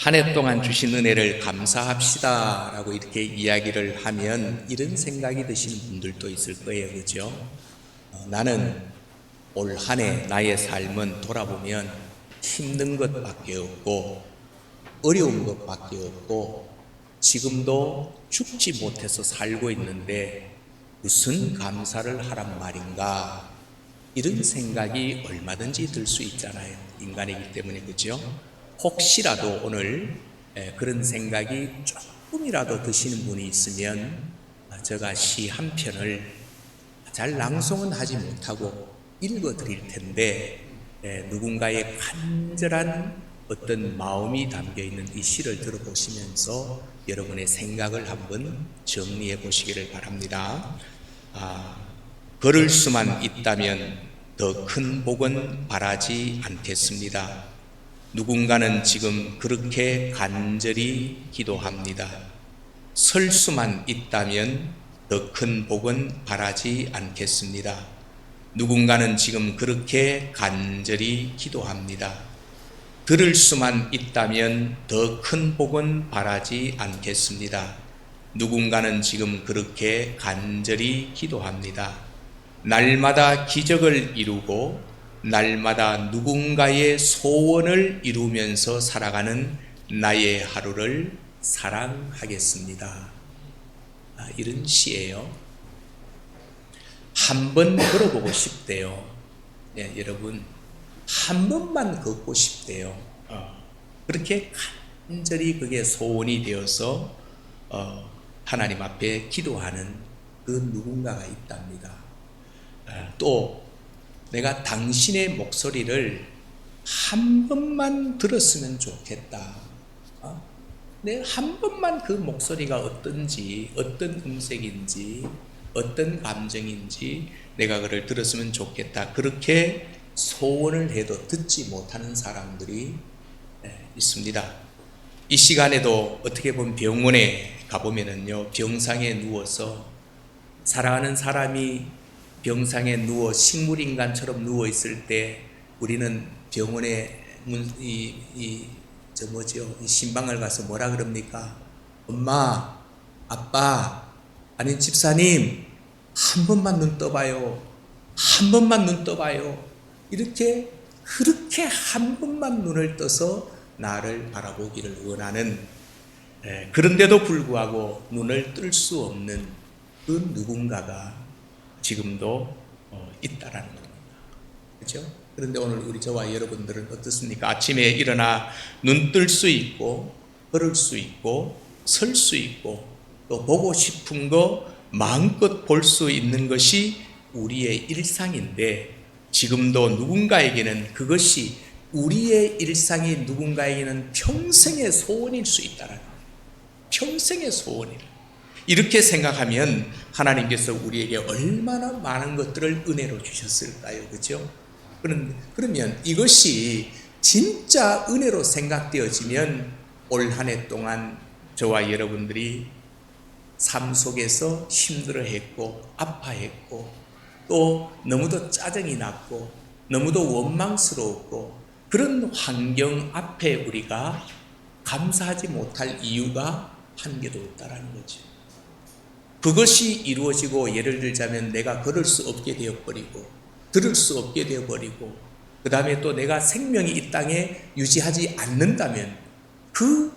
한 해 동안 주신 은혜를 감사합시다라고 이렇게 이야기를 하면 이런 생각이 드시는 분들도 있을 거예요. 그죠? 나는 올 한 해 나의 삶은 돌아보면 힘든 것밖에 없고 어려운 것밖에 없고 지금도 죽지 못해서 살고 있는데 무슨 감사를 하란 말인가, 이런 생각이 얼마든지 들 수 있잖아요. 인간이기 때문에. 그죠? 혹시라도 오늘 그런 생각이 조금이라도 드시는 분이 있으면 제가 시 한 편을 잘 낭송은 하지 못하고 읽어 드릴 텐데 누군가의 간절한 어떤 마음이 담겨 있는 이 시를 들어보시면서 여러분의 생각을 한번 정리해 보시기를 바랍니다. 걸을 수만 있다면 더 큰 복은 바라지 않겠습니다. 누군가는 지금 그렇게 간절히 기도합니다. 설 수만 있다면 더 큰 복은 바라지 않겠습니다. 누군가는 지금 그렇게 간절히 기도합니다. 들을 수만 있다면 더 큰 복은 바라지 않겠습니다. 누군가는 지금 그렇게 간절히 기도합니다. 날마다 기적을 이루고 날마다 누군가의 소원을 이루면서 살아가는 나의 하루를 사랑하겠습니다. 이런 시예요. 한번 걸어보고 싶대요. 여러분, 한 번만 걷고 싶대요. 그렇게 간절히 그게 소원이 되어서 하나님 앞에 기도하는 그 누군가가 있답니다. 또 내가 당신의 목소리를 한 번만 들었으면 좋겠다. 내 한 번만 그 목소리가 어떤지, 어떤 음색인지, 어떤 감정인지 내가 그를 들었으면 좋겠다. 그렇게 소원을 해도 듣지 못하는 사람들이 있습니다. 이 시간에도 어떻게 보면 병원에 가보면은요, 병상에 누워서 사랑하는 사람이 병상에 누워 식물인간처럼 누워 있을 때 우리는 병원에 이 신방을 가서 뭐라 그럽니까? 엄마, 아빠, 아니 집사님, 한 번만 눈 떠봐요. 한 번만 눈 떠봐요. 이렇게 그렇게 한 번만 눈을 떠서 나를 바라보기를 원하는, 그런데도 불구하고 눈을 뜰 수 없는 그 누군가가 지금도 있다라는 겁니다. 그렇죠? 그런데 오늘 우리 저와 여러분들은 어떻습니까? 아침에 일어나 눈 뜰 수 있고 걸을 수 있고 설 수 있고 또 보고 싶은 거 마음껏 볼 수 있는 것이 우리의 일상인데, 지금도 누군가에게는 그것이 우리의 일상이 누군가에게는 평생의 소원일 수 있다라는 거예요. 평생의 소원이라. 이렇게 생각하면 하나님께서 우리에게 얼마나 많은 것들을 은혜로 주셨을까요? 그렇죠? 그러면 이것이 진짜 은혜로 생각되어지면 올 한 해 동안 저와 여러분들이 삶 속에서 힘들어했고 아파했고 또 너무도 짜증이 났고 너무도 원망스러웠고 그런 환경 앞에 우리가 감사하지 못할 이유가 한 개도 없다라는 거죠. 그것이 이루어지고 예를 들자면 내가 걸을 수 없게 되어버리고 들을 수 없게 되어버리고 그 다음에 또 내가 생명이 이 땅에 유지하지 않는다면 그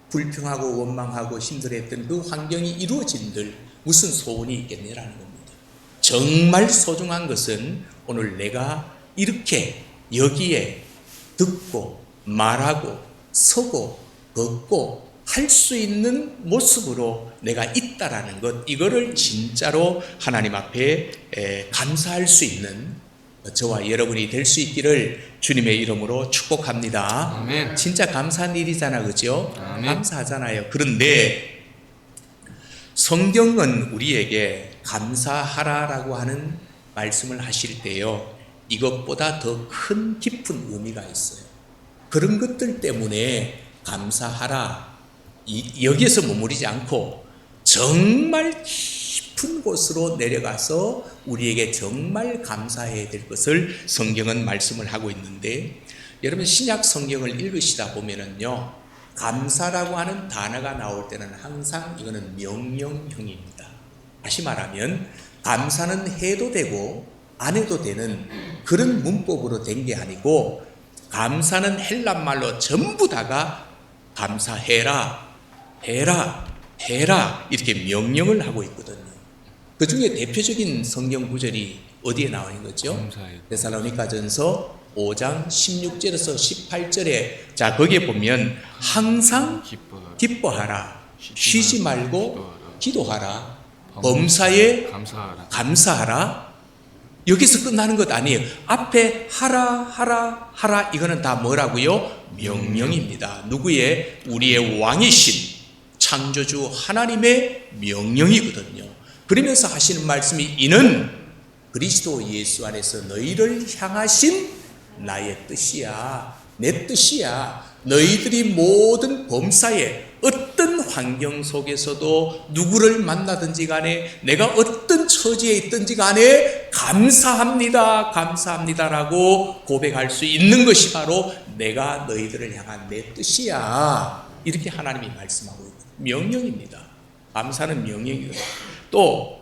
불평하고 원망하고 힘들어했던 그 환경이 이루어진들 무슨 소원이 있겠느냐는 겁니다. 정말 소중한 것은 오늘 내가 이렇게 여기에 듣고 말하고 서고 걷고 할 수 있는 모습으로 내가 있다라는 것, 이거를 진짜로 하나님 앞에 감사할 수 있는 저와 여러분이 될 수 있기를 주님의 이름으로 축복합니다. 아멘. 진짜 감사한 일이잖아, 그죠? 아멘. 감사하잖아요. 그런데 성경은 우리에게 감사하라라고 하는 말씀을 하실 때요, 이것보다 더 큰 깊은 의미가 있어요. 그런 것들 때문에 감사하라, 여기에서 머무르지 않고 정말 깊은 곳으로 내려가서 우리에게 정말 감사해야 될 것을 성경은 말씀을 하고 있는데, 여러분 신약 성경을 읽으시다 보면은요, 감사라고 하는 단어가 나올 때는 항상 이거는 명령형입니다. 다시 말하면 감사는 해도 되고 안 해도 되는 그런 문법으로 된 게 아니고, 감사는 헬란 말로 전부 다가 감사해라, 해라, 해라 이렇게 명령을 하고 있거든요. 그 중에 대표적인 성경 구절이 어디에 나오는 거죠? 데살로니가전서 5장 16절에서 18절에 자 거기에 보면 항상 기뻐하라, 쉬지 말고 기도하라, 범사에 감사하라. 여기서 끝나는 것 아니에요. 앞에 하라 이거는 다 뭐라고요? 명령입니다. 누구의? 우리의 왕이신 창조주 하나님의 명령이거든요. 그러면서 하시는 말씀이 이는 그리스도 예수 안에서 너희를 향하신 나의 뜻이야, 내 뜻이야. 너희들이 모든 범사에 어떤 환경 속에서도 누구를 만나든지 간에 내가 어떤 처지에 있든지 간에 감사합니다, 감사합니다라고 고백할 수 있는 것이 바로 내가 너희들을 향한 내 뜻이야. 이렇게 하나님이 말씀하고 있는 명령입니다. 감사는 명령이거든요. 또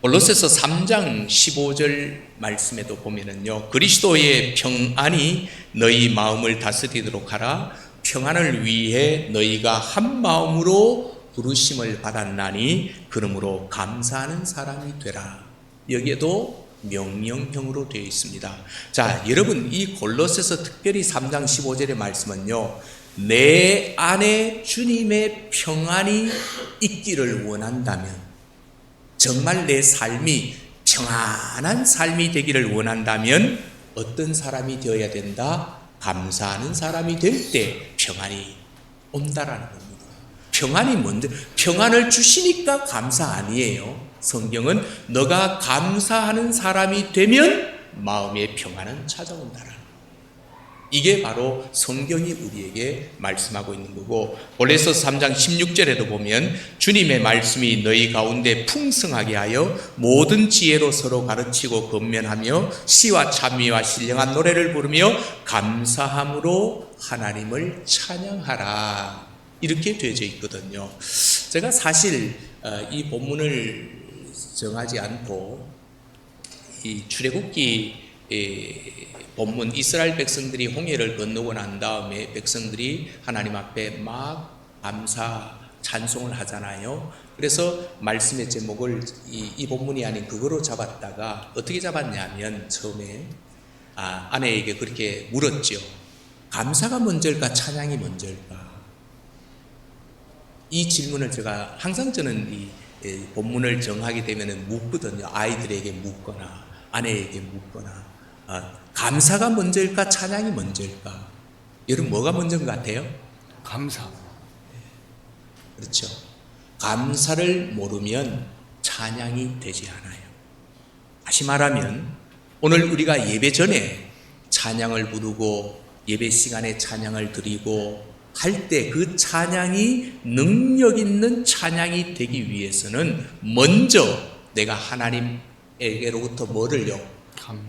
골로새서 3장 15절 말씀에도 보면은요, 그리스도의 평안이 너희 마음을 다스리도록 하라. 평안을 위해 너희가 한 마음으로 부르심을 받았나니 그러므로 감사하는 사람이 되라. 여기에도 명령형으로 되어 있습니다. 자, 여러분 이 골로새서 특별히 3장 15절의 말씀은요, 내 안에 주님의 평안이 있기를 원한다면, 정말 내 삶이 평안한 삶이 되기를 원한다면 어떤 사람이 되어야 된다? 감사하는 사람이 될 때 평안이 온다라는 겁니다. 평안이 뭔데? 평안을 주시니까 감사 아니에요. 성경은 너가 감사하는 사람이 되면 마음의 평안은 찾아온다라는 거예요. 이게 바로 성경이 우리에게 말씀하고 있는 거고, 골로새서 3장 16절에도 보면 주님의 말씀이 너희 가운데 풍성하게 하여 모든 지혜로 서로 가르치고 권면하며 시와 찬미와 신령한 노래를 부르며 감사함으로 하나님을 찬양하라. 이렇게 되어져 있거든요. 제가 사실 이 본문을 정하지 않고 이 출애굽기 본문 이스라엘 백성들이 홍해를 건너고 난 다음에 백성들이 하나님 앞에 막 감사 찬송을 하잖아요. 그래서 말씀의 제목을 이 본문이 아닌 그거로 잡았다가 어떻게 잡았냐면 처음에 아내에게 그렇게 물었죠. 감사가 먼저일까 찬양이 먼저일까? 이 질문을 제가 항상 저는 이 본문을 정하게 되면 묻거든요. 아이들에게 묻거나 아내에게 묻거나. 감사가 먼저일까 찬양이 먼저일까? 여러분 뭐가 먼저인 것 같아요? 감사. 그렇죠. 감사를 모르면 찬양이 되지 않아요. 다시 말하면 오늘 우리가 예배 전에 찬양을 부르고 예배 시간에 찬양을 드리고 할 때 그 찬양이 능력 있는 찬양이 되기 위해서는 먼저 내가 하나님에게로부터 뭐를요?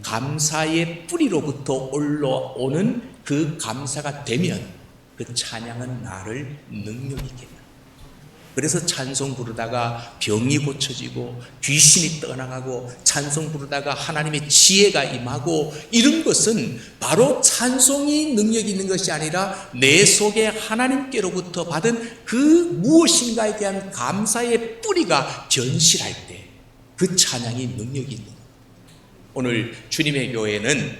감사의 뿌리로부터 올라오는 그 감사가 되면 그 찬양은 나를 능력 있게 만들어요. 그래서 찬송 부르다가 병이 고쳐지고 귀신이 떠나가고 찬송 부르다가 하나님의 지혜가 임하고 이런 것은 바로 찬송이 능력 있는 것이 아니라 내 속에 하나님께로부터 받은 그 무엇인가에 대한 감사의 뿌리가 견실할 때 그 찬양이 능력이 있는 거예요. 오늘 주님의 교회는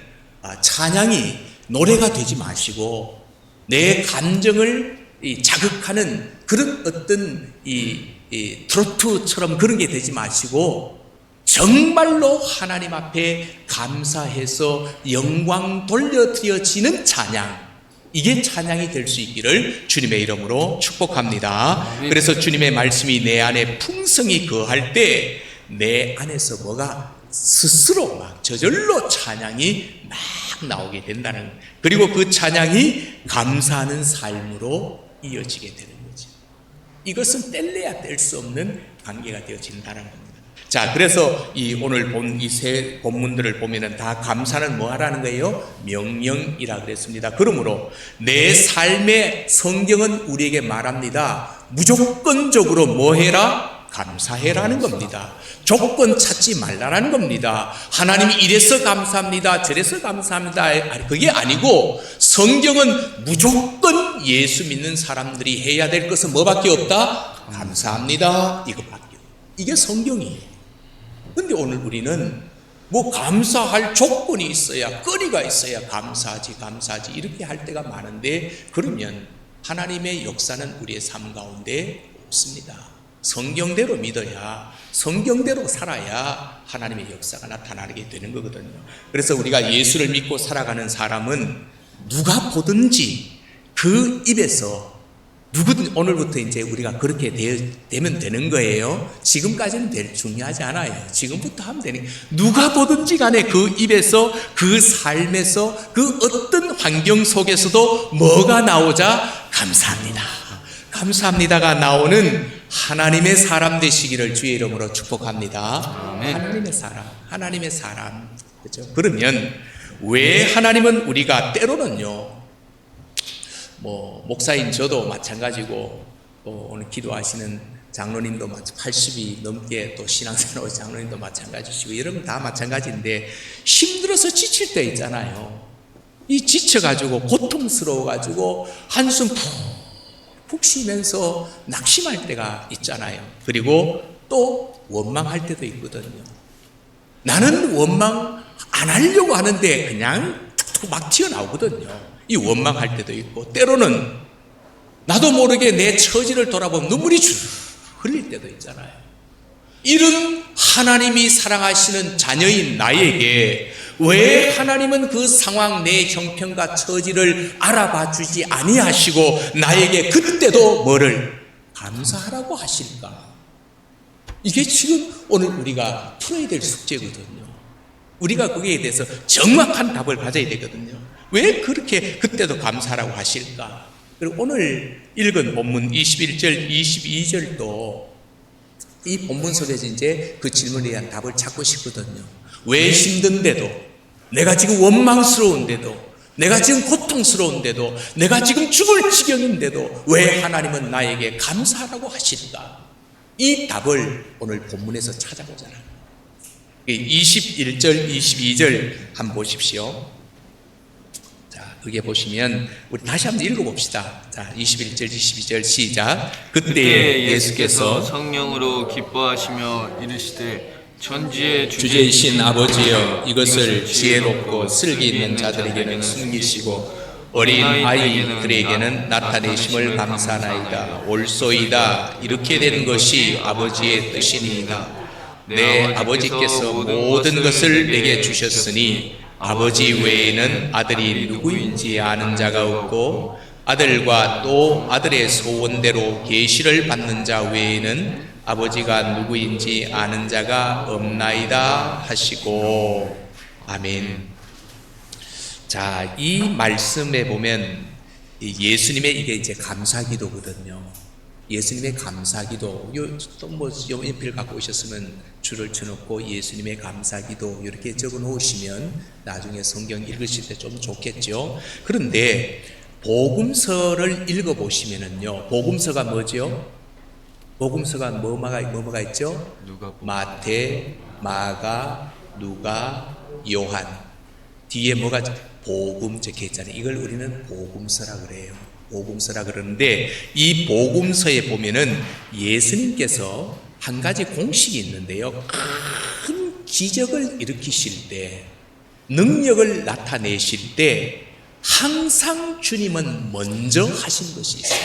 찬양이 노래가 되지 마시고 내 감정을 자극하는 그런 어떤 트로트처럼 그런 게 되지 마시고 정말로 하나님 앞에 감사해서 영광 돌려드려지는 찬양, 이게 찬양이 될 수 있기를 주님의 이름으로 축복합니다. 그래서 주님의 말씀이 내 안에 풍성히 거할 때 내 안에서 뭐가 스스로 막 저절로 찬양이 막 나오게 된다는, 그리고 그 찬양이 감사하는 삶으로 이어지게 되는 거죠. 이것은 뗄래야 뗄 수 없는 관계가 되어진다는 겁니다. 자, 그래서 이 오늘 본 이 세 본문들을 보면은 다 감사는 뭐 하라는 거예요? 명령이라 그랬습니다. 그러므로 내 삶의 성경은 우리에게 말합니다. 무조건적으로 뭐 해라? 감사해라는 겁니다. 조건 찾지 말라라는 겁니다. 하나님이 이래서 감사합니다. 저래서 감사합니다. 그게 아니고 성경은 무조건 예수 믿는 사람들이 해야 될 것은 뭐밖에 없다? 감사합니다. 이것밖에. 이게 성경이에요. 근데 오늘 우리는 뭐 감사할 조건이 있어야, 거리가 있어야 감사하지 이렇게 할 때가 많은데, 그러면 하나님의 역사는 우리의 삶 가운데 없습니다. 성경대로 믿어야, 성경대로 살아야 하나님의 역사가 나타나게 되는 거거든요. 그래서 우리가 예수를 믿고 살아가는 사람은 누가 보든지 그 입에서 누구든, 오늘부터 이제 우리가 그렇게 되면 되는 거예요. 지금까지는 중요하지 않아요. 지금부터 하면 되는, 누가 보든지 간에 그 입에서, 그 삶에서, 그 어떤 환경 속에서도 뭐가 나오자? 감사합니다. 감사합니다가 나오는 하나님의 사람 되시기를 주의 이름으로 축복합니다. 아멘. 하나님의 사람. 그렇죠? 그러면 왜 하나님은 우리가 때로는요, 뭐 목사인 저도 마찬가지고, 또 오늘 기도하시는 장로님도 80이 넘게 또 신앙생활 장로님도 마찬가지시고, 여러분 다 마찬가지인데 힘들어서 지칠 때 있잖아요. 이 지쳐가지고 고통스러워가지고 한숨 푹 쉬면서 낙심할 때가 있잖아요. 그리고 또 원망할 때도 있거든요. 나는 원망 안 하려고 하는데 그냥 툭툭 막 튀어나오거든요. 이 원망할 때도 있고, 때로는 나도 모르게 내 처지를 돌아보면 눈물이 줄 흘릴 때도 있잖아요. 이런 하나님이 사랑하시는 자녀인 나에게 왜 하나님은 그 상황, 내 형편과 처지를 알아봐 주지 아니하시고 나에게 그때도 뭐를 감사하라고 하실까? 이게 지금 오늘 우리가 풀어야 될 숙제거든요. 우리가 거기에 대해서 정확한 답을 가져야 되거든요. 왜 그렇게 그때도 감사하라고 하실까? 그리고 오늘 읽은 본문 21절, 22절도 이 본문 속에서 이제 그 질문에 대한 답을 찾고 싶거든요. 왜 힘든데도, 내가 지금 원망스러운데도, 내가 지금 고통스러운데도, 내가 지금 죽을 지경인데도 왜 하나님은 나에게 감사하라고 하실까? 이 답을 오늘 본문에서 찾아보잖아요. 21절, 22절 한번 보십시오. 자, 여기 보시면 우리 다시 한번 읽어봅시다. 자, 21절, 22절 시작. 그때 예수께서 성령으로 기뻐하시며 이르시되 천지의 주제이신 아버지여, 이것을 지혜롭고 슬기 있는 자들에게는 숨기시고 어린 아이들에게는 나타내심을 감사하나이다. 옳소이다. 이렇게 되는 것이 아버지의 뜻이니이다. 내 아버지께서 모든 것을 내게 주셨으니 아버지 외에는 아들이 누구인지 아는 자가 없고, 아들과 또 아들의 소원대로 계시를 받는 자 외에는 아버지가 누구인지 아는 자가 없나이다 하시고. 아멘. 자, 이 말씀에 보면 예수님의 이게 이제 감사기도거든요. 예수님의 감사기도, 또 뭐 연필 갖고 오셨으면 줄을 쳐놓고 예수님의 감사기도 이렇게 적어 놓으시면 나중에 성경 읽으실 때 좀 좋겠죠. 그런데 복음서를 읽어보시면은요, 복음서가 뭐죠? 복음서가 뭐가 있죠? 마태, 마가, 누가, 요한. 뒤에 뭐가 복음 적혀 있잖아요. 이걸 우리는 복음서라 그래요. 복음서라 그러는데, 이 복음서에 보면은 예수님께서 한 가지 공식이 있는데요, 큰 기적을 일으키실 때, 능력을 나타내실 때 항상 주님은 먼저 하신 것이 있어요.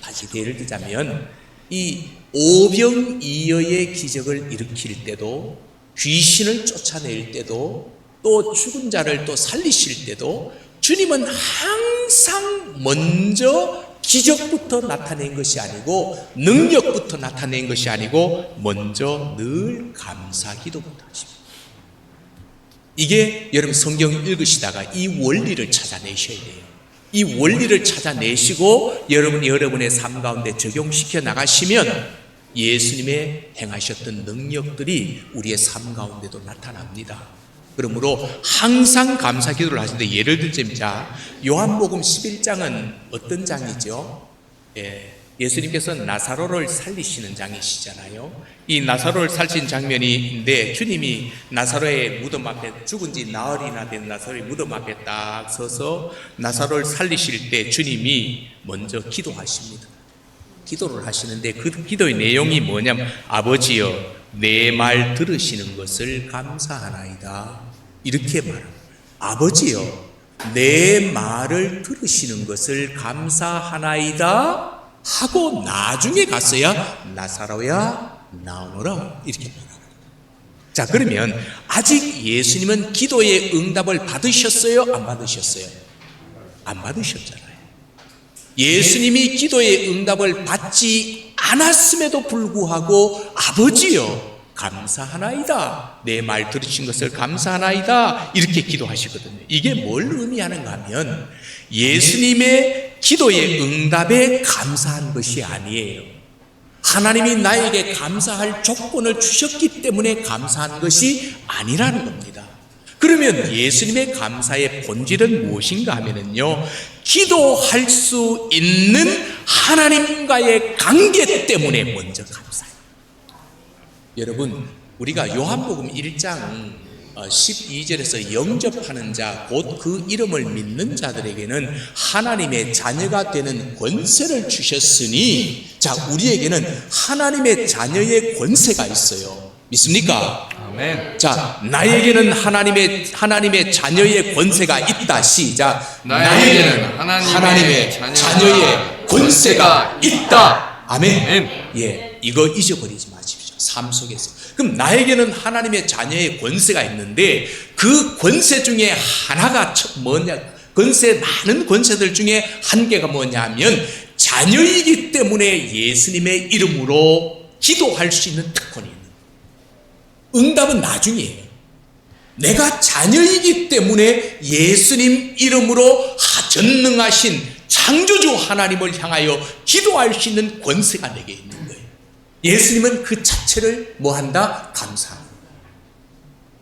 다시 예를 들자면 이 오병이어의 기적을 일으킬 때도, 귀신을 쫓아낼 때도, 또 죽은 자를 또 살리실 때도 주님은 항상 먼저 기적부터 나타낸 것이 아니고, 능력부터 나타낸 것이 아니고, 먼저 늘 감사기도부터 하십니다. 이게 여러분 성경 읽으시다가 이 원리를 찾아내셔야 돼요. 이 원리를 찾아내시고 여러분의 삶 가운데 적용시켜 나가시면 예수님의 행하셨던 능력들이 우리의 삶 가운데도 나타납니다. 그러므로 항상 감사 기도를 하시는데, 예를 들자면 자, 요한복음 11장은 어떤 장이죠? 예수님께서 나사로를 살리시는 장이시잖아요. 이 나사로를 살리신 장면인데, 주님이 나사로의 무덤 앞에, 죽은 지 나흘이나 된 나사로의 무덤 앞에 딱 서서 나사로를 살리실 때 주님이 먼저 기도하십니다. 기도를 하시는데 그 기도의 내용이 뭐냐면, 아버지여 내 말 들으시는 것을 감사하나이다, 이렇게 말합니다. 아버지여 내 말을 들으시는 것을 감사하나이다 하고 나중에 갔어야 나사로야 나오너라, 이렇게 말합니다. 자, 그러면 아직 예수님은 기도의 응답을 받으셨어요? 안 받으셨어요? 안 받으셨잖아요. 예수님이 기도의 응답을 받지 않았음에도 불구하고 아버지여 감사하나이다, 내 말 들으신 것을 감사하나이다, 이렇게 기도하시거든요. 이게 뭘 의미하는가 하면, 예수님의 기도의 응답에 감사한 것이 아니에요. 하나님이 나에게 감사할 조건을 주셨기 때문에 감사한 것이 아니라는 겁니다. 그러면 예수님의 감사의 본질은 무엇인가 하면요, 기도할 수 있는 하나님과의 관계 때문에 먼저 감사해요. 여러분, 우리가 요한복음 1장 12절에서 영접하는 자, 곧 그 이름을 믿는 자들에게는 하나님의 자녀가 되는 권세를 주셨으니, 자, 우리에게는 하나님의 자녀의 권세가 있어요. 믿습니까? 아멘. 자, 나에게는 하나님의 자녀의 권세가 있다. 시작. 나에게는 하나님의 자녀의 권세가 있다. 아멘. 아멘. 예, 이거 잊어버리지 마십시오. 삶 속에서. 그럼 나에게는 하나님의 자녀의 권세가 있는데, 그 권세 중에 하나가 뭐냐? 권세, 많은 권세들 중에 한 개가 뭐냐면, 자녀이기 때문에 예수님의 이름으로 기도할 수 있는 특권이 있는 거예요. 응답은 나중이에요. 내가 자녀이기 때문에 예수님 이름으로 전능하신 창조주 하나님을 향하여 기도할 수 있는 권세가 내게 있는 거예요. 예수님은 그 자체를 뭐한다? 감사합니다.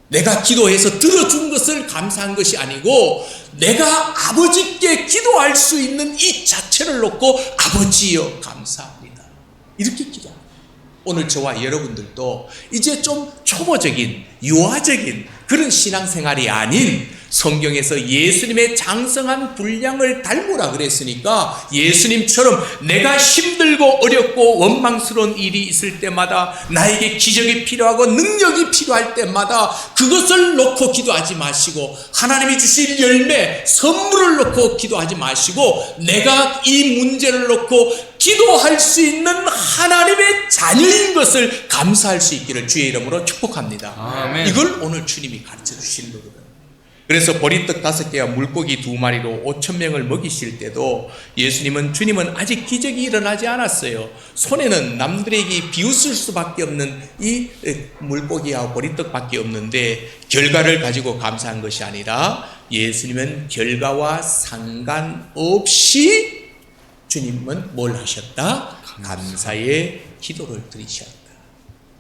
내가 기도해서 들어준 것을 감사한 것이 아니고, 내가 아버지께 기도할 수 있는 이 자체를 놓고 아버지여 감사합니다, 이렇게 기도합니다. 오늘 저와 여러분들도 이제 좀 초보적인, 유아적인 그런 신앙생활이 아닌, 성경에서 예수님의 장성한 분량을 닮으라 그랬으니까, 예수님처럼 내가 힘들고 어렵고 원망스러운 일이 있을 때마다, 나에게 기적이 필요하고 능력이 필요할 때마다 그것을 놓고 기도하지 마시고, 하나님이 주신 열매, 선물을 놓고 기도하지 마시고, 내가 이 문제를 놓고 기도할 수 있는 하나님의 자녀인 것을 감사할 수 있기를 주의 이름으로 축복합니다. 아멘. 이걸 오늘 주님이 가르쳐 주신 거거든요. 그래서 보리떡 5개와 물고기 2마리로 5,000명을 먹이실 때도 주님은 아직 기적이 일어나지 않았어요. 손에는 남들에게 비웃을 수밖에 없는 이 물고기와 보리떡밖에 없는데, 결과를 가지고 감사한 것이 아니라, 예수님은 결과와 상관없이 주님은 뭘 하셨다? 감사의 기도를 드리셨다.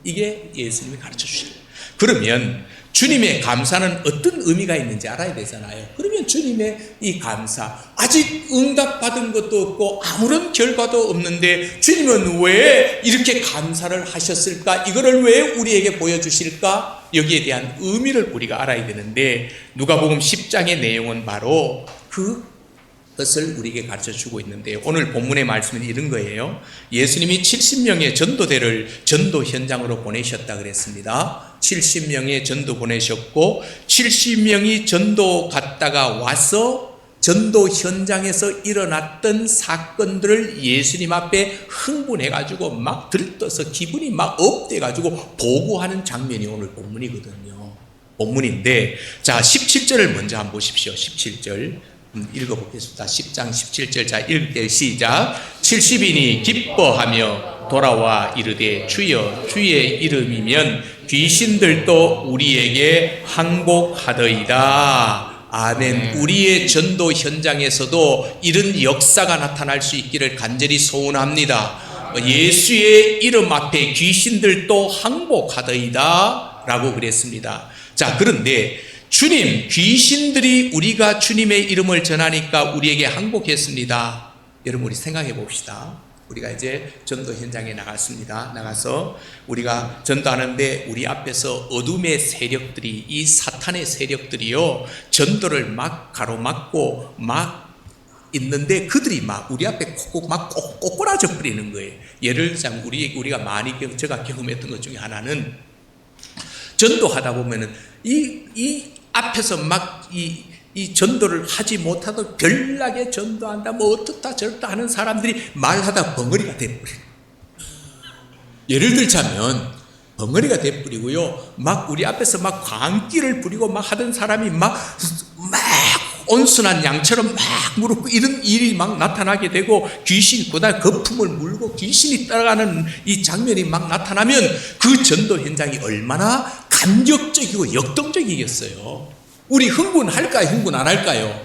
이게 예수님이 가르쳐 주셨다. 그러면 주님의 감사는 어떤 의미가 있는지 알아야 되잖아요. 그러면 주님의 이 감사, 아직 응답받은 것도 없고 아무런 결과도 없는데 주님은 왜 이렇게 감사를 하셨을까? 이거를 왜 우리에게 보여주실까? 여기에 대한 의미를 우리가 알아야 되는데, 누가복음 10장의 내용은 바로 그것을 우리에게 가르쳐주고 있는데, 오늘 본문의 말씀은 이런 거예요. 예수님이 70명의 전도대를 전도 현장으로 보내셨다 그랬습니다. 70명의 전도 보내셨고, 70명이 전도 갔다가 와서 전도 현장에서 일어났던 사건들을 예수님 앞에 흥분해가지고 막 들떠서 기분이 막 업돼가지고 보고하는 장면이 오늘 본문이거든요. 본문인데, 자, 17절을 먼저 한번 보십시오. 17절 읽어보겠습니다. 10장 17절. 자, 읽을 때 시작. 70인이 기뻐하며 돌아와 이르되, 주여 주의 이름이면 귀신들도 우리에게 항복하더이다. 아멘. 우리의 전도 현장에서도 이런 역사가 나타날 수 있기를 간절히 소원합니다. 예수의 이름 앞에 귀신들도 항복하더이다 라고 그랬습니다. 자, 그런데 주님, 귀신들이 우리가 주님의 이름을 전하니까 우리에게 항복했습니다. 여러분, 우리 생각해 봅시다. 우리가 이제 전도 현장에 나갔습니다. 나가서 우리가 전도하는데 우리 앞에서 어둠의 세력들이, 이 사탄의 세력들이요, 전도를 막 가로막고 막 있는데 그들이 막 우리 앞에 콕콕 막 꼬꾸라져 버리는 거예요. 예를 들자면 우리가 많이 제가 경험했던 것 중에 하나는, 전도하다 보면은 이 앞에서 막 이 전도를 하지 못하도 별나게 전도한다, 뭐 어떻다 저렇다 하는 사람들이 말하다 벙어리가 돼버려요. 예를 들자면 벙어리가 돼버리고요, 막 우리 앞에서 막 광기를 부리고 막 하던 사람이 막 온순한 양처럼 막 무릎 꿇고 이런 일이 막 나타나게 되고, 귀신이 그다음 거품을 물고 귀신이 따라가는 이 장면이 막 나타나면 그 전도 현장이 얼마나 감격적이고 역동적이겠어요. 우리 흥분할까요? 흥분 안 할까요?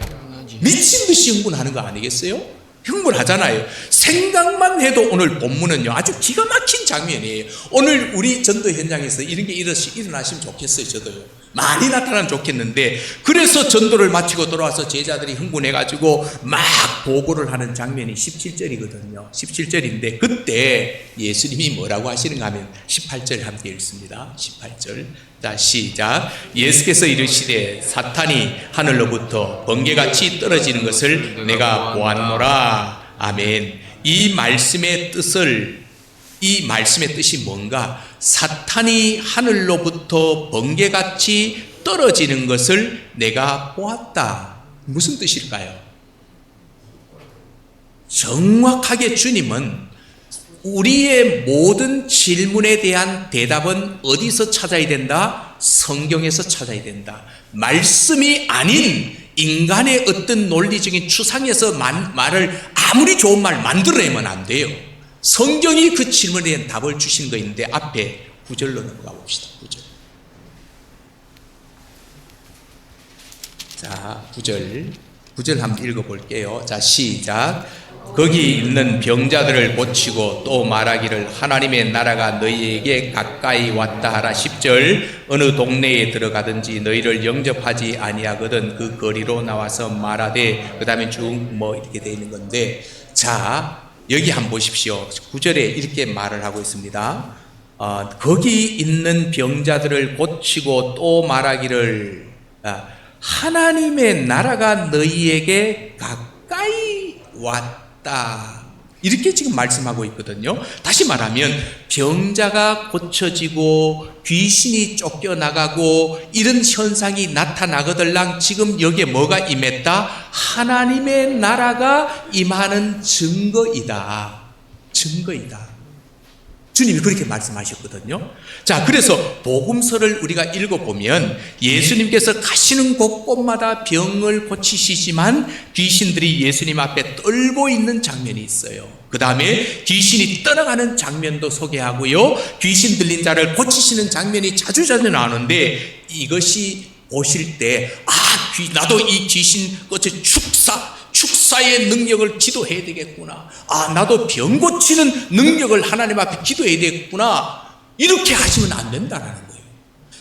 미친 듯이 흥분하는 거 아니겠어요? 흥분하잖아요. 생각만 해도 오늘 본문은요, 아주 기가 막힌 장면이에요. 오늘 우리 전도 현장에서 이런 게 일어나시면 좋겠어요. 저도요. 많이 나타나면 좋겠는데, 그래서 전도를 마치고 돌아와서 제자들이 흥분해가지고 막 보고를 하는 장면이 17절이거든요. 17절인데, 그때 예수님이 뭐라고 하시는가 하면 18절 함께 읽습니다. 18절. 자, 시작. 예수께서 이르시되 사탄이 하늘로부터 번개같이 떨어지는 것을 내가 보았노라. 아멘. 이 말씀의 뜻이 뭔가? 사탄이 하늘로부터 번개같이 떨어지는 것을 내가 보았다. 무슨 뜻일까요? 정확하게 주님은 우리의 모든 질문에 대한 대답은 어디서 찾아야 된다? 성경에서 찾아야 된다. 말씀이 아닌 인간의 어떤 논리적인 추상에서 말을 아무리 좋은 말 만들어내면 안 돼요. 성경이 그 질문에 대한 답을 주신 거 있는데, 앞에 9절로 넘어가 봅시다. 9절. 자, 9절 한번 읽어볼게요. 자, 시작. 거기 있는 병자들을 고치고 또 말하기를 하나님의 나라가 너희에게 가까이 왔다 하라. 10절. 어느 동네에 들어가든지 너희를 영접하지 아니하거든 그 거리로 나와서 말하되, 그 다음에 쭉 뭐 이렇게 되어 있는 건데, 자, 여기 한번 보십시오. 9절에 이렇게 말을 하고 있습니다. 거기 있는 병자들을 고치고 또 말하기를 하나님의 나라가 너희에게 가까이 왔다. 이렇게 지금 말씀하고 있거든요. 다시 말하면 병자가 고쳐지고 귀신이 쫓겨나가고 이런 현상이 나타나거들랑 지금 여기에 뭐가 임했다? 하나님의 나라가 임하는 증거이다. 증거이다. 주님이 그렇게 말씀하셨거든요. 자, 그래서 복음서를 우리가 읽어보면 예수님께서 가시는 곳곳마다 병을 고치시지만 귀신들이 예수님 앞에 떨고 있는 장면이 있어요. 그 다음에 귀신이 떠나가는 장면도 소개하고요, 귀신 들린 자를 고치시는 장면이 자주 나오는데, 이것이 보실 때 나도 이 귀신 고쳐 축사의 능력을 기도해야 되겠구나. 나도 병 고치는 능력을 하나님 앞에 기도해야 되겠구나. 이렇게 하시면 안 된다는 거예요.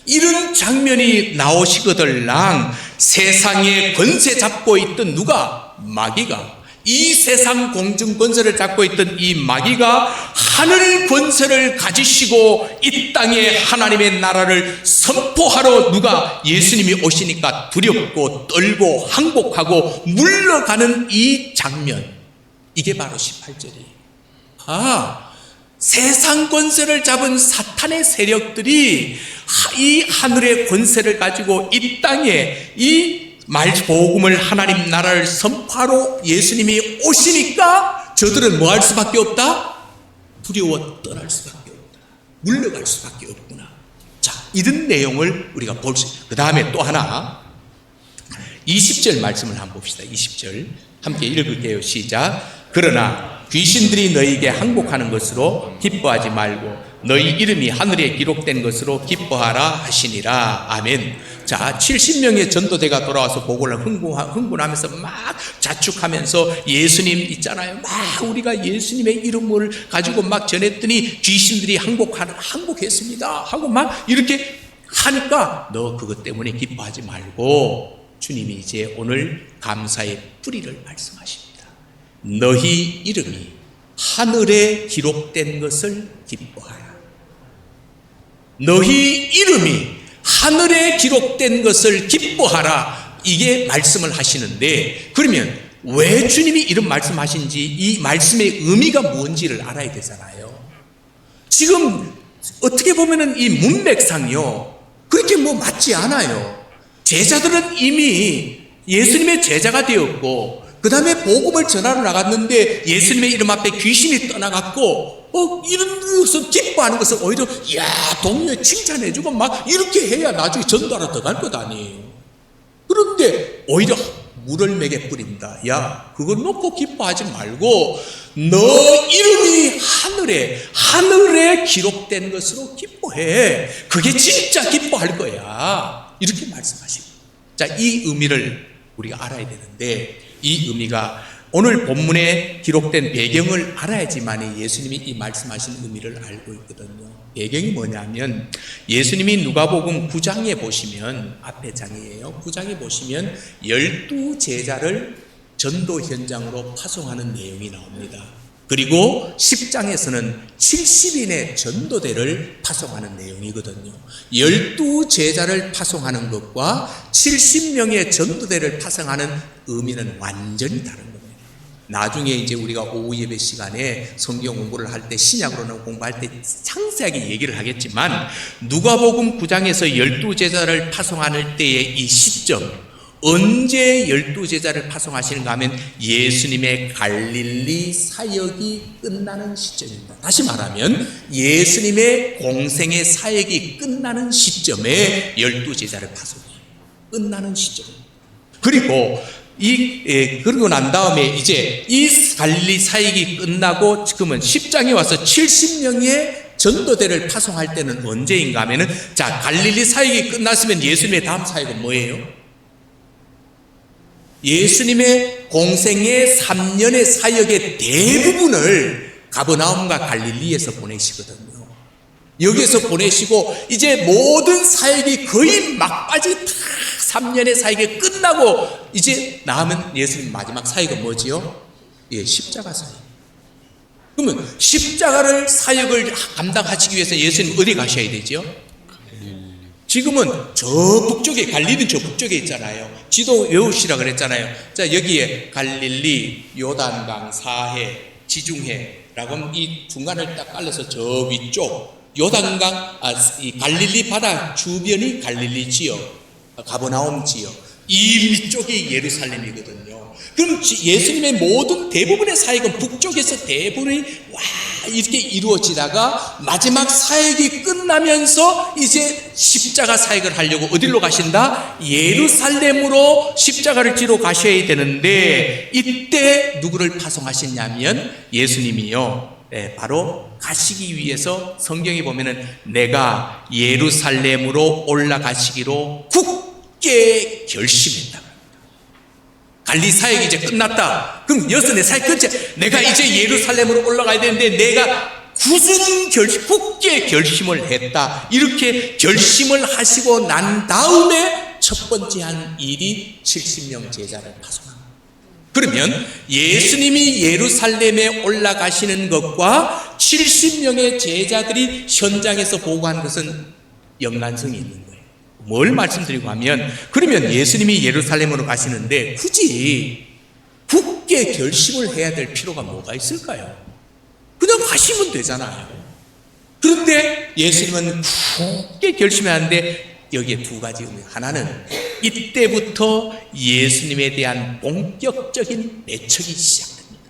이런 장면이 나오시거들랑 세상에 권세 잡고 있던 누가? 마귀가. 이 세상 공중 권세를 잡고 있던 이 마귀가 하늘 권세를 가지시고 이 땅에 하나님의 나라를 선포하러 누가? 예수님이 오시니까 두렵고 떨고 항복하고 물러가는 이 장면, 이게 바로 18절이에요. 세상 권세를 잡은 사탄의 세력들이 이 하늘의 권세를 가지고 이 땅에 이 복음을, 하나님 나라를 선포하러 예수님이 오시니까 저들은 뭐 할 수밖에 없다? 두려워 떠날 수밖에 없다. 물러갈 수밖에 없구나. 자, 이런 내용을 우리가 볼 수 있어요. 그 다음에 또 하나 20절 말씀을 한번 봅시다. 20절 함께 읽을게요. 시작. 그러나 귀신들이 너희에게 항복하는 것으로 기뻐하지 말고 너희 이름이 하늘에 기록된 것으로 기뻐하라 하시니라. 아멘. 자, 70명의 전도대가 돌아와서 보고를 흥분하면서 막 자축하면서 예수님 있잖아요. 막 우리가 예수님의 이름을 가지고 막 전했더니 귀신들이 항복했습니다 하고 막 이렇게 하니까 너 그것 때문에 기뻐하지 말고 주님이 이제 오늘 감사의 뿌리를 말씀하십니다. 너희 이름이 하늘에 기록된 것을 기뻐하라. 너희 이름이 하늘에 기록된 것을 기뻐하라. 이게 말씀을 하시는데, 그러면 왜 주님이 이런 말씀하신지 이 말씀의 의미가 뭔지를 알아야 되잖아요. 지금 어떻게 보면은 이 문맥상이요 그렇게 뭐 맞지 않아요. 제자들은 이미 예수님의 제자가 되었고 그 다음에 복음을 전하러 나갔는데 예수님의 이름 앞에 귀신이 떠나갔고 이런 것을 기뻐하는 것을 오히려 야 동료에 칭찬해주고 막 이렇게 해야 나중에 전도하러 들어갈 것 아니에요. 그런데 오히려 물을 맥에 뿌린다. 야 그걸 놓고 기뻐하지 말고 너 이름이 하늘에 기록된 것으로 기뻐해. 그게 진짜 기뻐할 거야. 이렇게 말씀하십니다. 자, 이 의미를 우리가 알아야 되는데 이 의미가 오늘 본문에 기록된 배경을 알아야지만 예수님이 이 말씀하신 의미를 알고 있거든요. 배경이 뭐냐면 예수님이 누가복음 9장에 보시면 앞에 장이에요. 9장에 보시면 12제자를 전도 현장으로 파송하는 내용이 나옵니다. 그리고 10장에서는 70인의 전도대를 파송하는 내용이거든요. 12제자를 파송하는 것과 70명의 전도대를 파송하는 의미는 완전히 다른 겁니다. 나중에 이제 우리가 오후 예배 시간에 성경 공부를 할 때 신약으로는 공부할 때 상세하게 얘기를 하겠지만 누가복음 9장에서 12제자를 파송할 때의 이 시점, 언제 12제자를 파송하시는가 하면 예수님의 갈릴리 사역이 끝나는 시점입니다. 다시 말하면 예수님의 공생의 사역이 끝나는 시점에 12제자를 파송해요. 끝나는 시점. 그리고 그러고 난 다음에 이제 이 갈릴리 사역이 끝나고 지금은 10장에 와서 70명의 전도대를 파송할 때는 언제인가 하면은 자, 갈릴리 사역이 끝났으면 예수님의 다음 사역은 뭐예요? 예수님의 공생의 3년의 사역의 대부분을 가버나움과 갈릴리에서 보내시거든요. 여기에서 보내시고 이제 모든 사역이 거의 막바지 다 3년의 사역이 끝나고 이제 남은 예수님 마지막 사역은 뭐지요? 십자가 사역. 그러면 십자가를 사역을 감당하시기 위해서 예수님 어디 가셔야 되죠? 지금은 저 북쪽에, 갈릴리는 저 북쪽에 있잖아요. 지도 외우시라 그랬잖아요. 자, 여기에 갈릴리, 요단강, 사해, 지중해라고 하면 이 중간을 딱 갈라서 저 위쪽 요단강, 이 갈릴리 바다 주변이 갈릴리 지역, 가버나움 지역, 이 위쪽이 예루살렘이거든요. 그럼 예수님의 모든 대부분의 사역은 북쪽에서 대부분이 이렇게 이루어지다가 마지막 사역이 끝나면서 이제 십자가 사역을 하려고 어디로 가신다? 예루살렘으로 십자가를 지러 가셔야 되는데 이때 누구를 파송하셨냐면 예수님이요. 바로 가시기 위해서 성경에 보면은 내가 예루살렘으로 올라가시기로 굳게 결심했다. 갈릴리 사역이 이제 끝났다. 그럼 여기서 내 사역 끝이야. 내가 이제 예루살렘으로 올라가야 되는데 내가 굳게 결심을 했다. 이렇게 결심을 하시고 난 다음에 첫 번째 한 일이 70명 제자를 파송합니다. 그러면 예수님이 예루살렘에 올라가시는 것과 70명의 제자들이 현장에서 보고한 것은 연관성이 있는 거예요. 뭘 말씀드리고 하면 그러면 예수님이 예루살렘으로 가시는데 굳이 굳게 결심을 해야 될 필요가 뭐가 있을까요? 그냥 가시면 되잖아요. 그런데 예수님은 굳게 결심해야 하는데 여기에 두 가지 의미. 하나는 이때부터 예수님에 대한 본격적인 매척이 시작됩니다.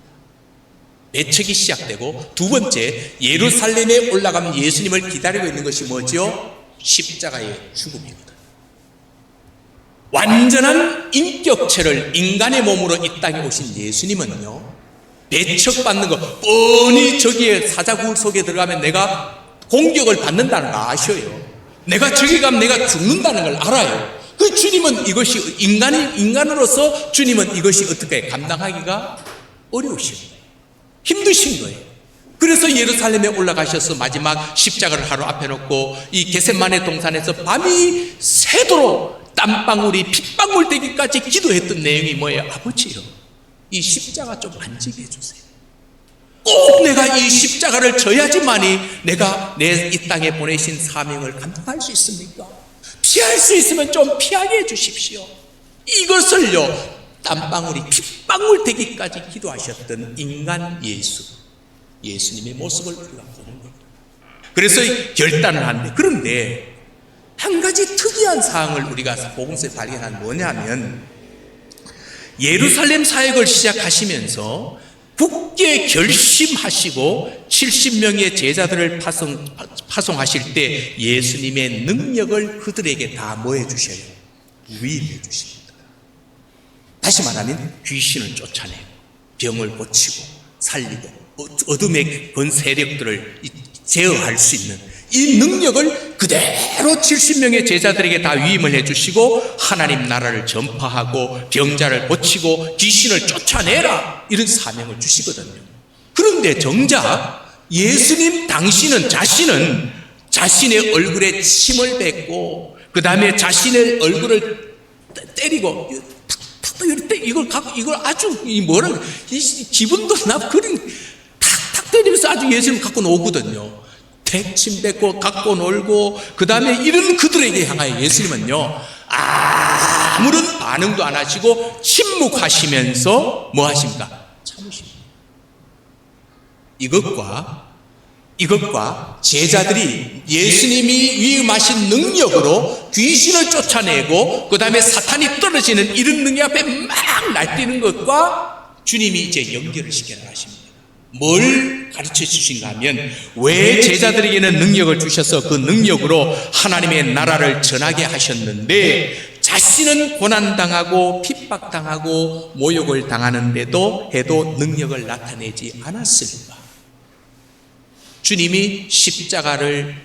매척이 시작되고 두 번째 예루살렘에 올라가면 예수님을 기다리고 있는 것이 뭐죠? 십자가의 죽음이거든. 완전한 인격체를 인간의 몸으로 이 땅에 오신 예수님은요 배척받는 거 뻔히 저기에 사자굴 속에 들어가면 내가 공격을 받는다는 걸 아셔요. 내가 저기 가면 내가 죽는다는 걸 알아요. 그 주님은 이것이 인간으로서 주님은 이것이 어떻게 감당하기가 어려우신 거예요. 힘드신 거예요. 그래서 예루살렘에 올라가셔서 마지막 십자가를 하루 앞에 놓고 이 겟세마네 동산에서 밤이 새도록 땀방울이 핏방울 되기까지 기도했던 내용이 뭐예요? 아버지요, 이 십자가 좀 만지게 해주세요. 꼭 내가 이 십자가를 져야지만이 내가 내 이 땅에 보내신 사명을 감당할 수 있습니까? 피할 수 있으면 좀 피하게 해주십시오. 이것을요, 땀방울이 핏방울 되기까지 기도하셨던 인간 예수님의 모습을 우리가 보는 겁니다. 그래서 결단을 하는데, 그런데 한 가지 특이한 사항을 우리가 복음서에 발견한 뭐냐면, 예루살렘 사역을 시작하시면서 굳게 결심하시고 70명의 제자들을 파송하실 때 예수님의 능력을 그들에게 다 뭐 해주셔요? 위임해 주십니다. 다시 말하면 귀신을 쫓아내고 병을 고치고 살리고 어둠의 권 세력들을 제어할 수 있는 이 능력을 그대로 70명의 제자들에게 다 위임을 해주시고 하나님 나라를 전파하고 병자를 고치고 귀신을 쫓아내라, 이런 사명을 주시거든요. 그런데 정작 예수님 당신은 자신의 얼굴에 침을 뱉고 그 다음에 자신의 얼굴을 때리고 이걸 아주 기분도 나쁘고 탁탁 때리면서 아주 예수님 갖고 노거든요. 택침 뱉고 갖고 놀고 그 다음에 이런 그들에게 향하여 예수님은요 아무런 반응도 안 하시고 침묵하시면서 뭐 하십니까? 참으십니다. 이것과 제자들이 예수님이 위임하신 능력으로 귀신을 쫓아내고 그 다음에 사탄이 떨어지는 이런 능력 앞에 막 날뛰는 것과 주님이 이제 연결을 시켜 나가십니다. 뭘 가르쳐 주신가 하면, 왜 제자들에게는 능력을 주셔서 그 능력으로 하나님의 나라를 전하게 하셨는데 자신은 고난당하고 핍박당하고 모욕을 당하는데도 해도 능력을 나타내지 않았을까? 주님이 십자가를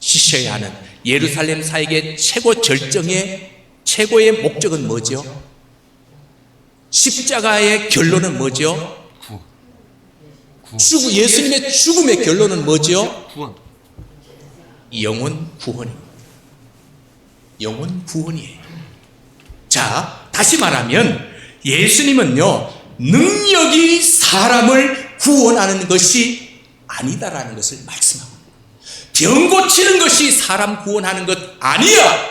지셔야 하는 예루살렘 사역의 최고 절정의 최고의 목적은 뭐죠? 십자가의 결론은 뭐죠? 예수님의 죽음의 결론은 뭐죠? 구원. 영혼 구원입니다. 영혼 구원이에요. 자, 다시 말하면 예수님은요, 능력이 사람을 구원하는 것이 아니다라는 것을 말씀합니다. 병 고치는 것이 사람 구원하는 것 아니야.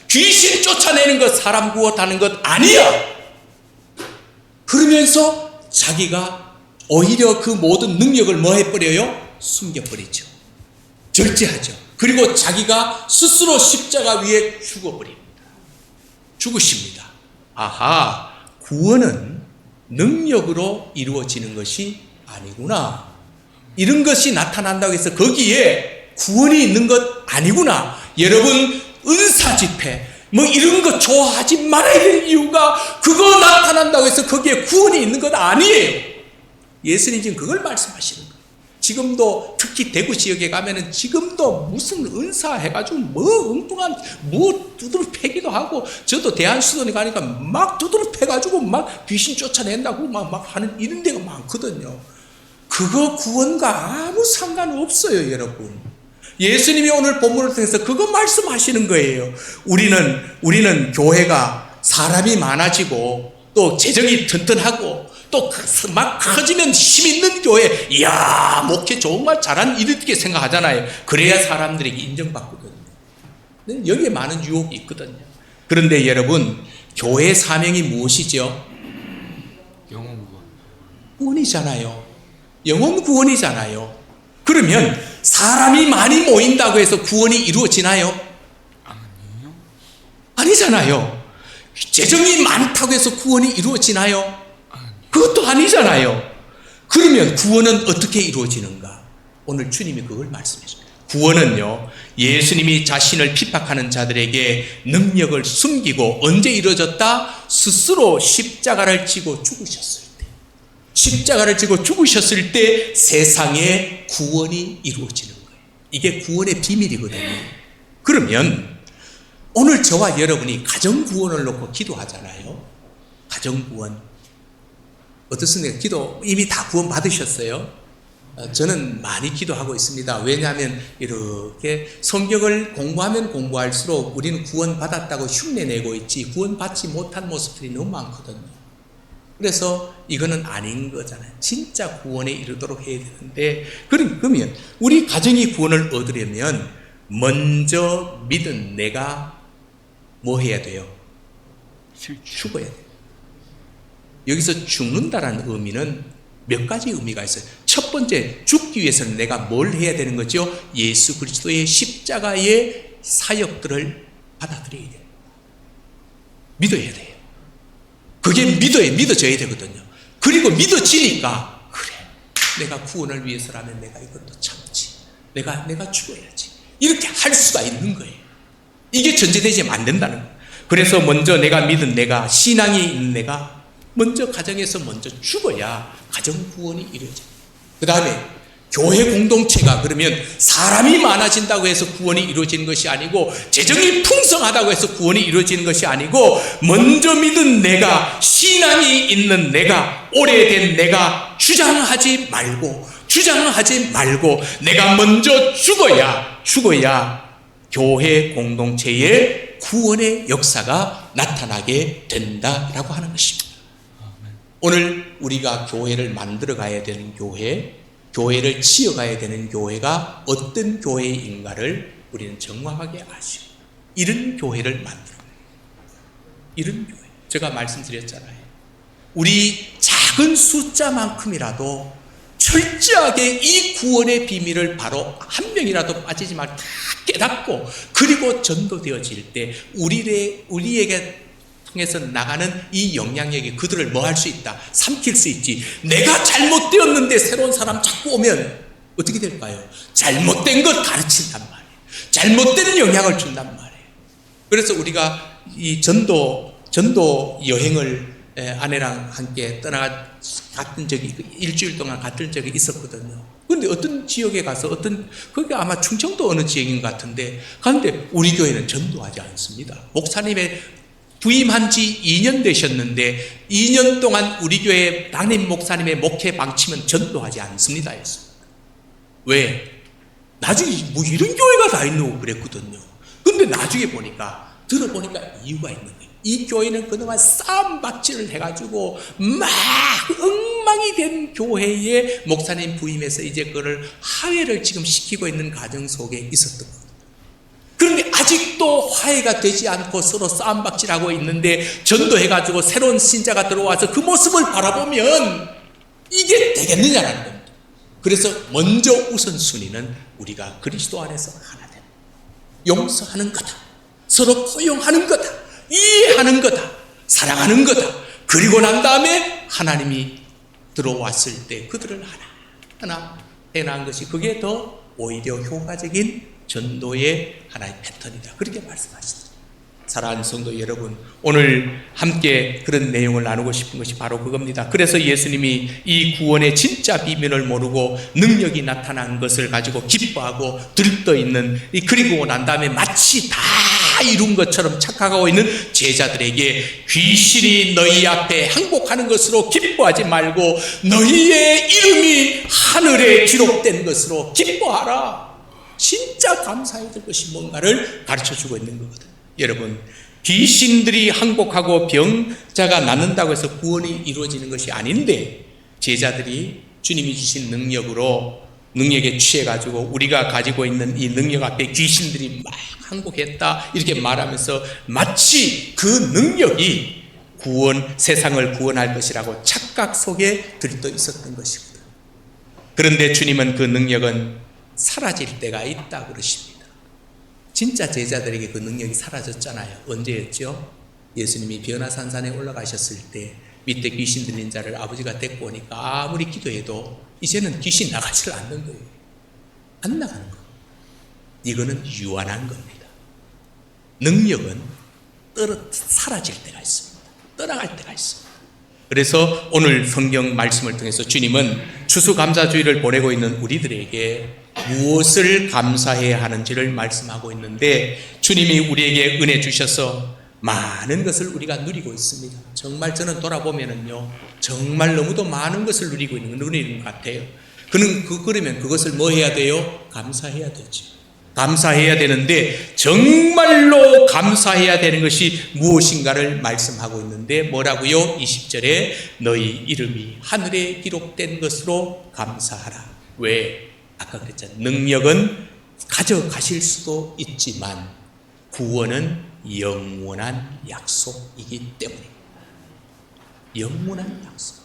귀신 쫓아내는 것 사람 구원하는 것 아니야. 그러면서 자기가 오히려 그 모든 능력을 뭐 해버려요? 숨겨버리죠. 절제하죠. 그리고 자기가 스스로 십자가 위에 죽으십니다. 아하, 구원은 능력으로 이루어지는 것이 아니구나. 이런 것이 나타난다고 해서 거기에 구원이 있는 것 아니구나. 여러분, 은사 집회 뭐 이런 거 좋아하지 말아야 될 이유가 그거 나타난다고 해서 거기에 구원이 있는 것 아니에요. 예수님 지금 그걸 말씀하시는 거예요. 지금도 특히 대구 지역에 가면은 지금도 무슨 은사 해가지고 뭐 엉뚱한 뭐 두드러 패기도 하고, 저도 대한수도에 가니까 막 두드러 패가지고 막 귀신 쫓아낸다고 막 하는 이런 데가 많거든요. 그거 구원과 아무 상관없어요, 여러분. 예수님이 오늘 본문을 통해서 그거 말씀하시는 거예요. 우리는 교회가 사람이 많아지고 또 재정이 튼튼하고 또 막 커지면 힘 있는 교회, 이야, 목회 정말 잘한 이렇게 생각하잖아요. 그래야 사람들에게 인정받거든요. 여기에 많은 유혹이 있거든요. 그런데 여러분, 교회 사명이 무엇이죠? 영혼 구원. 구원이잖아요. 영혼 구원이잖아요. 그러면 사람이 많이 모인다고 해서 구원이 이루어지나요? 아니요. 아니잖아요. 재정이 많다고 해서 구원이 이루어지나요? 그것도 아니잖아요. 그러면 구원은 어떻게 이루어지는가? 오늘 주님이 그걸 말씀해 주십니다. 구원은요, 예수님이 자신을 핍박하는 자들에게 능력을 숨기고 언제 이루어졌다? 스스로 십자가를 지고 죽으셨을 때. 십자가를 지고 죽으셨을 때 세상의 구원이 이루어지는 거예요. 이게 구원의 비밀이거든요. 그러면 오늘 저와 여러분이 가정구원을 놓고 기도하잖아요. 가정구원. 어떻습니까? 기도 이미 다 구원 받으셨어요? 저는 많이 기도하고 있습니다. 왜냐하면 이렇게 성경을 공부하면 공부할수록 우리는 구원 받았다고 흉내내고 있지 구원 받지 못한 모습들이 너무 많거든요. 그래서 이거는 아닌 거잖아요. 진짜 구원에 이르도록 해야 되는데, 그러면 우리 가정이 구원을 얻으려면 먼저 믿은 내가 뭐 해야 돼요? 죽어야 돼요. 여기서 죽는다라는 의미는 몇 가지 의미가 있어요. 첫 번째, 죽기 위해서는 내가 뭘 해야 되는 거죠? 예수 그리스도의 십자가의 사역들을 받아들여야 돼요. 믿어야 돼요. 그게 믿어져야 되거든요. 그리고 믿어지니까, 그래, 내가 구원을 위해서라면 내가 이것도 참지. 내가 죽어야지. 이렇게 할 수가 있는 거예요. 이게 전제되지면 안 된다는 거예요. 그래서 먼저 내가 믿은 내가, 신앙이 있는 내가 먼저 가정에서 먼저 죽어야 가정 구원이 이루어져요. 그 다음에 교회 공동체가 그러면 사람이 많아진다고 해서 구원이 이루어지는 것이 아니고, 재정이 풍성하다고 해서 구원이 이루어지는 것이 아니고, 먼저 믿은 내가, 신앙이 있는 내가, 오래된 내가 주장하지 말고 내가 먼저 죽어야 교회 공동체의 구원의 역사가 나타나게 된다라고 하는 것입니다. 오늘 우리가 교회를 만들어 가야 되는 교회를 지어가야 되는 교회가 어떤 교회인가를 우리는 정확하게 아시고, 이런 교회를 만들어 가야 돼요. 이런 교회. 제가 말씀드렸잖아요. 우리 작은 숫자만큼이라도 철저하게 이 구원의 비밀을 바로 한 명이라도 빠지지 말고 다 깨닫고, 그리고 전도되어질 때 우리에게 통해서 나가는 이 영향력이 그들을 뭐 할 수 있다? 삼킬 수 있지. 내가 잘못되었는데 새로운 사람 자꾸 오면 어떻게 될까요? 잘못된 것 가르친단 말이에요. 잘못된 영향을 준단 말이에요. 그래서 우리가 이 전도 여행을 아내랑 함께 갔던 적이, 일주일 동안 갔던 적이 있었거든요. 그런데 어떤 지역에 가서 그게 아마 충청도 어느 지역인 것 같은데, 그런데 우리 교회는 전도하지 않습니다. 목사님의 부임한 지 2년 되셨는데 2년 동안 우리 교회 담임 목사님의 목회 방침은 전도하지 않습니다 했어요. 왜? 나중에 뭐 이런 교회가 다 있노 그랬거든요. 근데 나중에 들어보니까 이유가 있는 거예요. 이 교회는 그동안 싸움박질을 해가지고 막 엉망이 된 교회에 목사님 부임해서 이제 그걸 하회를 지금 시키고 있는 과정 속에 있었던 거예요. 그런데 아직도 화해가 되지 않고 서로 싸움박질하고 있는데, 전도해가지고 새로운 신자가 들어와서 그 모습을 바라보면 이게 되겠느냐는 겁니다. 그래서 먼저 우선순위는 우리가 그리스도 안에서 하나 되는, 용서하는 거다, 서로 포용하는 거다, 이해하는 거다, 사랑하는 거다. 그리고 난 다음에 하나님이 들어왔을 때 그들을 하나하나 해나간 것이, 그게 더 오히려 효과적인 전도의 하나의 패턴이다, 그렇게 말씀하시더라고요. 사랑하는 성도 여러분, 오늘 함께 그런 내용을 나누고 싶은 것이 바로 그겁니다. 그래서 예수님이 이 구원의 진짜 비밀을 모르고 능력이 나타난 것을 가지고 기뻐하고 들떠있는, 그리고 난 다음에 마치 다 이룬 것처럼 착각하고 있는 제자들에게, 귀신이 너희 앞에 항복하는 것으로 기뻐하지 말고 너희의 이름이 하늘에 기록된 것으로 기뻐하라. 진짜 감사해야 될 것이 뭔가를 가르쳐주고 있는 거거든요. 여러분, 귀신들이 항복하고 병자가 낫는다고 해서 구원이 이루어지는 것이 아닌데, 제자들이 주님이 주신 능력에 취해가지고 우리가 가지고 있는 이 능력 앞에 귀신들이 막 항복했다 이렇게 말하면서 마치 그 능력이 세상을 구원할 것이라고 착각 속에 들떠 있었던 것이거든요. 그런데 주님은 그 능력은 사라질 때가 있다 그러십니다. 진짜 제자들에게 그 능력이 사라졌잖아요. 언제였죠? 예수님이 변화산산에 올라가셨을 때 밑에 귀신 들린 자를 아버지가 데리고 오니까 아무리 기도해도 이제는 귀신 나가지를 않는 거예요. 안 나가는 거예요. 이거는 유한한 겁니다. 능력은 사라질 때가 있습니다. 떠나갈 때가 있습니다. 그래서 오늘 성경 말씀을 통해서 주님은 추수감사주의를 보내고 있는 우리들에게 무엇을 감사해야 하는지를 말씀하고 있는데, 주님이 우리에게 은혜 주셔서 많은 것을 우리가 누리고 있습니다. 정말 저는 돌아보면은요, 정말 너무도 많은 것을 누리는 것 같아요. 그러면 그것을 뭐 해야 돼요? 감사해야 되죠. 감사해야 되는데, 정말로 감사해야 되는 것이 무엇인가를 말씀하고 있는데, 뭐라고요? 20절에 너희 이름이 하늘에 기록된 것으로 감사하라. 왜? 아까 그랬잖아요. 능력은 가져가실 수도 있지만 구원은 영원한 약속이기 때문에. 영원한 약속.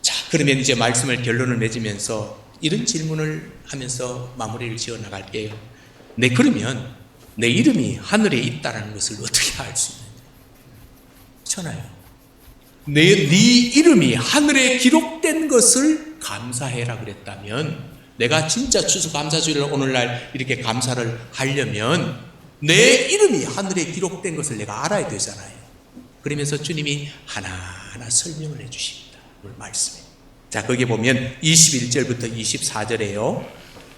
자, 그러면 이제 말씀을 결론을 맺으면서 이런 질문을 하면서 마무리를 지어 나갈게요. 그러면 내 이름이 하늘에 있다는 것을 어떻게 알 수 있느냐? 그렇잖아요. 네 이름이 하늘에 기록된 것을 감사해라 그랬다면, 내가 진짜 추수감사주의를 오늘날 이렇게 감사를 하려면 내 이름이 하늘에 기록된 것을 내가 알아야 되잖아요. 그러면서 주님이 하나하나 설명을 해주십니다. 오늘 말씀에. 자, 거기 보면 21절부터 24절에요.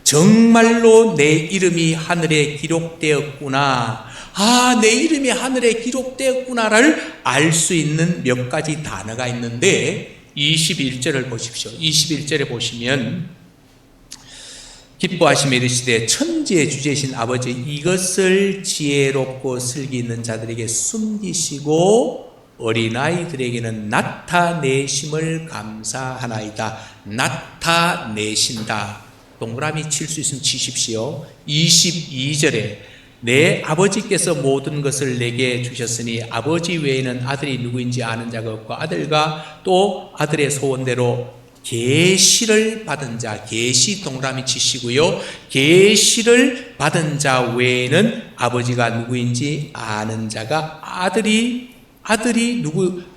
정말로 내 이름이 하늘에 기록되었구나. 내 이름이 하늘에 기록되었구나를 알 수 있는 몇 가지 단어가 있는데, 21절을 보십시오. 21절에 보시면 기뻐하시며 이르시되 천지의 주제신 아버지, 이것을 지혜롭고 슬기 있는 자들에게 숨기시고 어린아이들에게는 나타내심을 감사하나이다. 나타내신다. 동그라미 칠 수 있으면 치십시오. 22절에 내 아버지께서 모든 것을 내게 주셨으니 아버지 외에는 아들이 누구인지 아는 자가 없고 아들과 또 아들의 소원대로 계시를 받은 자, 계시 동그라미 치시고요. 계시를 받은 자 외에는 아버지가 누구인지 아는 자가 아들이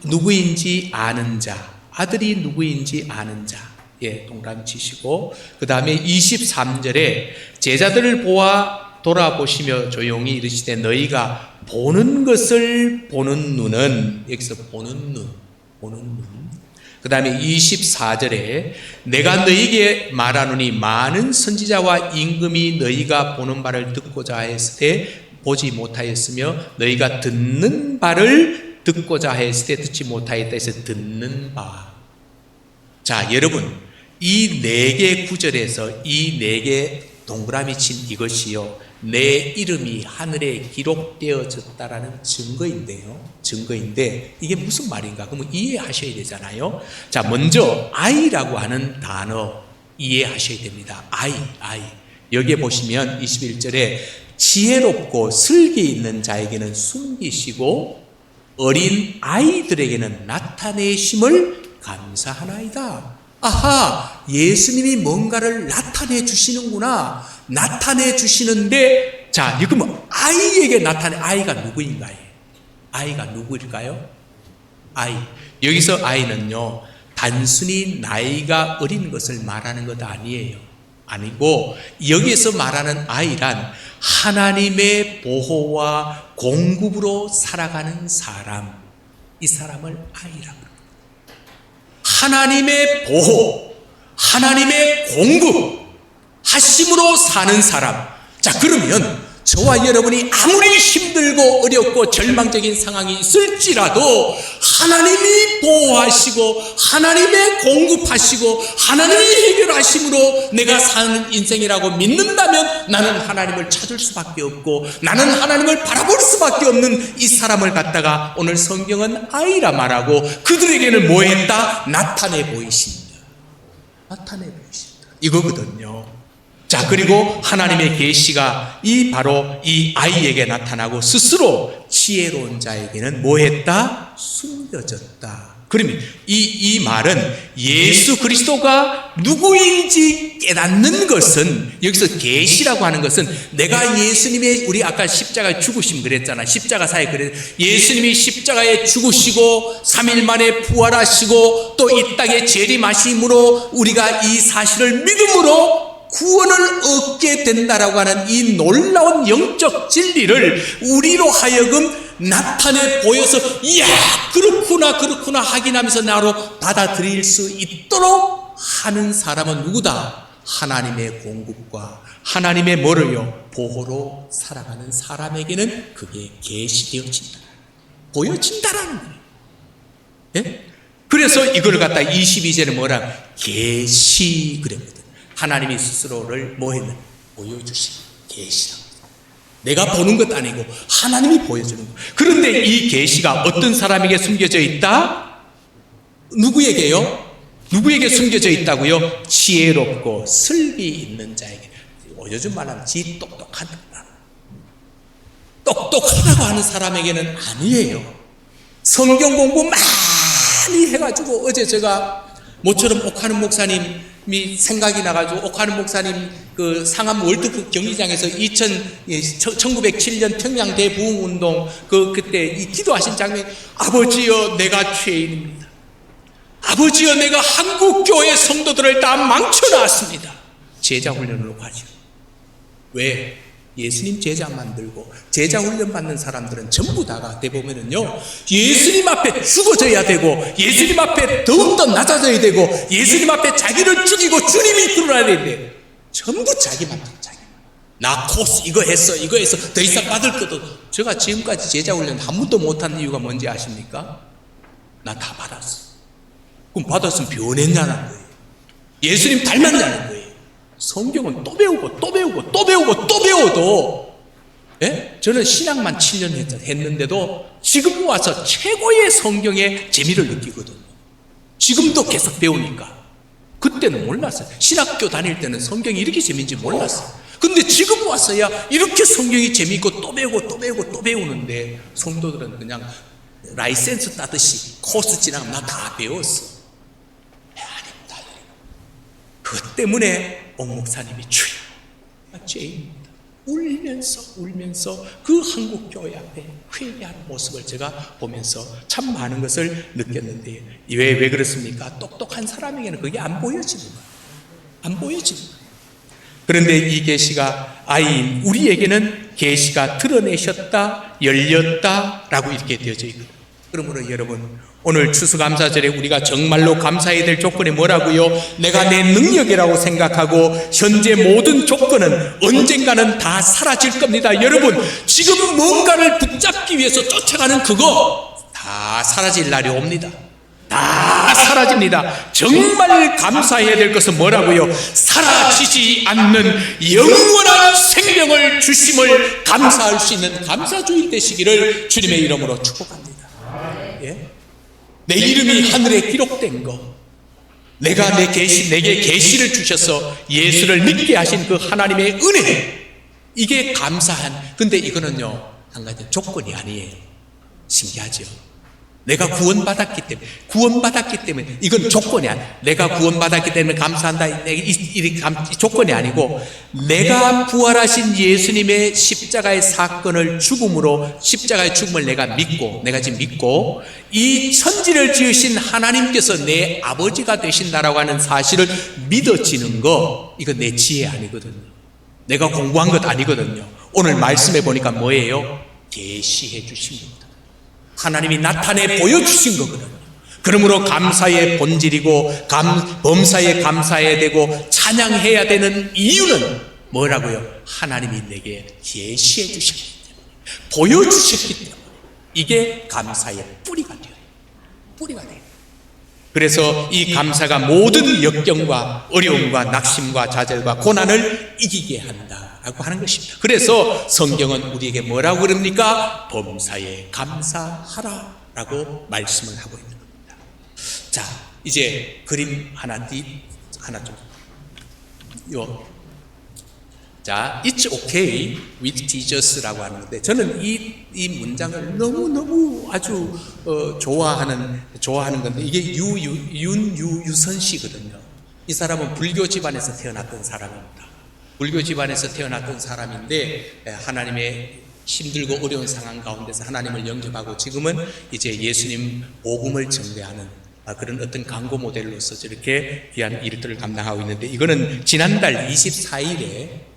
누구인지 아는 자, 아들이 누구인지 아는 자. 예, 동그라미 치시고, 그 다음에 23절에 제자들을 보아 돌아보시며 조용히 이르시되 너희가 보는 것을 보는 눈은, 여기서 보는 눈. 그 다음에 24절에 내가 너희에게 말하노니 많은 선지자와 임금이 너희가 보는 바를 듣고자 했을 때 보지 못하였으며 너희가 듣는 바를 듣고자 했을 때 듣지 못하였다 해서 듣는 바. 자, 여러분, 이 4개 구절에서 이 4개 동그라미 친 이것이요, 내 이름이 하늘에 기록되어졌다라는 증거인데 이게 무슨 말인가? 그러면 이해하셔야 되잖아요. 자, 먼저 아이라고 하는 단어 이해하셔야 됩니다. 아이. 여기에 보시면 21절에 지혜롭고 슬기 있는 자에게는 숨기시고 어린 아이들에게는 나타내심을 감사하나이다. 아하, 예수님이 뭔가를 나타내 주시는구나. 나타내 주시는데, 자, 그러면 아이에게 아이가 누구인가요? 아이가 누구일까요? 여기서 아이는요, 단순히 나이가 어린 것을 말하는 것 아니고, 여기에서 말하는 아이란 하나님의 보호와 공급으로 살아가는 사람, 이 사람을 아이라고. 하나님의 보호, 하나님의 공급 하심으로 사는 사람. 자, 그러면 저와 여러분이 아무리 힘들고 어렵고 절망적인 상황이 있을지라도 하나님이 보호하시고 하나님의 공급하시고 하나님이 해결하심으로 내가 사는 인생이라고 믿는다면 나는 하나님을 찾을 수밖에 없고 나는 하나님을 바라볼 수밖에 없는 이 사람을 갖다가 오늘 성경은 아이라 말하고 그들에게는 뭐 했다? 나타내 보이신다. 이거거든요. 자, 그리고 하나님의 계시가 바로 이 아이에게 나타나고 스스로 지혜로운 자에게는 뭐 했다? 숨겨졌다. 그러면 이 말은 예수 그리스도가 누구인지 깨닫는 것은, 여기서 계시라고 하는 것은 내가 예수님의, 우리 아까 십자가에 죽으심 그랬잖아. 십자가사에 예수님이 십자가에 죽으시고 3일 만에 부활하시고 또 이 땅에 재림하심으로 우리가 이 사실을 믿음으로 구원을 얻게 된다라고 하는 이 놀라운 영적 진리를 우리로 하여금 나타내 보여서 이야 그렇구나 확인하면서 나로 받아들일 수 있도록 하는 사람은 누구다? 하나님의 공급과 하나님의 뭐를요? 보호로 살아가는 사람에게는 그게 계시되어진다, 보여진다라는 거예요. 예? 그래서 이걸 갖다 22절에 뭐라? 계시 그랬거든. 하나님이 스스로를 뭐 했나? 보여주신 계시라고. 내가 보는 것도 아니고 하나님이 보여주는 거. 그런데 이 계시가 어떤 사람에게 숨겨져 있다? 누구에게요? 누구에게 숨겨져 있다고요? 지혜롭고 슬비 있는 자에게. 요즘 말하면 지 똑똑하다고 하는 사람에게는 아니에요. 성경 공부 많이 해가지고 어제 제가 모처럼 옥하는 목사님이 생각이 나가지고 옥하는 목사님 그 상암 월드컵 경기장에서 1907년 평양 대부흥운동 그때 이 기도하신 장면, 아버지여 내가 죄인입니다. 아버지여 내가 한국교회 성도들을 다 망쳐놨습니다. 제자 훈련으로 가죠. 왜? 예수님 제자 만들고 제자 훈련 받는 사람들은 전부 다가 대보면은요, 예수님 앞에 죽어져야 되고 예수님 앞에 더욱더 낮아져야 되고 예수님 앞에 자기를 죽이고 주님이 드러나야 되는데 전부 자기만 나 코스 이거 했어 더 이상 받을 것도. 제가 지금까지 제자 훈련 한 번도 못한 이유가 뭔지 아십니까? 나 다 받았어. 그럼 받았으면 변했냐는 거예요. 예수님 닮았냐는 거예요. 성경은 또 배우고 배워도, 예? 저는 신학만 7년 했는데도 지금 와서 최고의 성경의 재미를 느끼거든요. 지금도 계속 배우니까. 그때는 몰랐어요. 신학교 다닐 때는 성경이 이렇게 재미인지 몰랐어요. 근데 지금 와서야 이렇게 성경이 재미있고 또 배우는데 성도들은 그냥 라이센스 따듯이 코스 지나가면 나 다 배웠어. 아닙니다. 그것 때문에 옥 목사님이 주여 나 죄인입니다. 울면서 그 한국교회 앞에 회개하는 모습을 제가 보면서 참 많은 것을 느꼈는데 왜 그렇습니까? 똑똑한 사람에게는 그게 안 보여지는 거예요. 안 보여지는 거예요. 그런데 이 계시가 아이인 우리에게는 계시가 드러내셨다, 열렸다라고 이렇게 되어져 있거든요. 그러므로 여러분, 오늘 추수감사절에 우리가 정말로 감사해야 될 조건이 뭐라고요? 내가 내 능력이라고 생각하고 현재 모든 조건은 언젠가는 다 사라질 겁니다. 여러분, 지금 뭔가를 붙잡기 위해서 쫓아가는 그거 다 사라질 날이 옵니다. 다 사라집니다. 정말 감사해야 될 것은 뭐라고요? 사라지지 않는 영원한 생명을 주심을 감사할 수 있는 감사주일 되시기를 주님의 이름으로 축복합니다. 예? 내 이름이 하늘에 기록된 거, 내가 내게 계시를 주셔서 예수를 믿게 하신 그 하나님의 은혜, 이게 감사한. 근데 이거는요, 한 가지 조건이 아니에요. 신기하죠? 내가 구원받았기 때문에 이건 조건이 아니야. 내가 구원받았기 때문에 감사한다, 이 조건이 아니고, 내가 부활하신 예수님의 십자가의 사건을 십자가의 죽음을 내가 지금 믿고 이 천지를 지으신 하나님께서 내 아버지가 되신다라고 하는 사실을 믿어지는 거, 이건 내 지혜 아니거든요. 내가 공부한 것 아니거든요. 오늘 말씀해 보니까 뭐예요? 계시해 주신 겁니다. 하나님이 나타내 보여주신 거거든요. 그러므로 감사의 본질이고 범사에 감사해야 되고 찬양해야 되는 이유는 뭐라고요? 하나님이 내게 계시해 주셨기 때문에, 보여주셨기 때문에, 이게 감사의 뿌리가 돼요. 그래서 이 감사가 모든 역경과 어려움과 낙심과 좌절과 고난을 이기게 한다라고 하는 것입니다. 그래서 성경은 우리에게 뭐라고 그럽니까? 범사에 감사하라라고 말씀을 하고 있는 겁니다. 자, 이제 그림 하나 좀. 자, It's okay with Jesus라고 하는 건데, 저는 이 문장을 너무 아주 좋아하는 건데, 이게 윤유선 씨거든요. 이 사람은 불교 집안에서 태어났던 사람입니다. 불교 집안에서 태어났던 사람인데, 하나님의 힘들고 어려운 상황 가운데서 하나님을 영접하고 지금은 이제 예수님 복음을 전개하는 그런 어떤 광고 모델로서 저렇게 귀한 일들을 감당하고 있는데, 이거는 지난달 24일에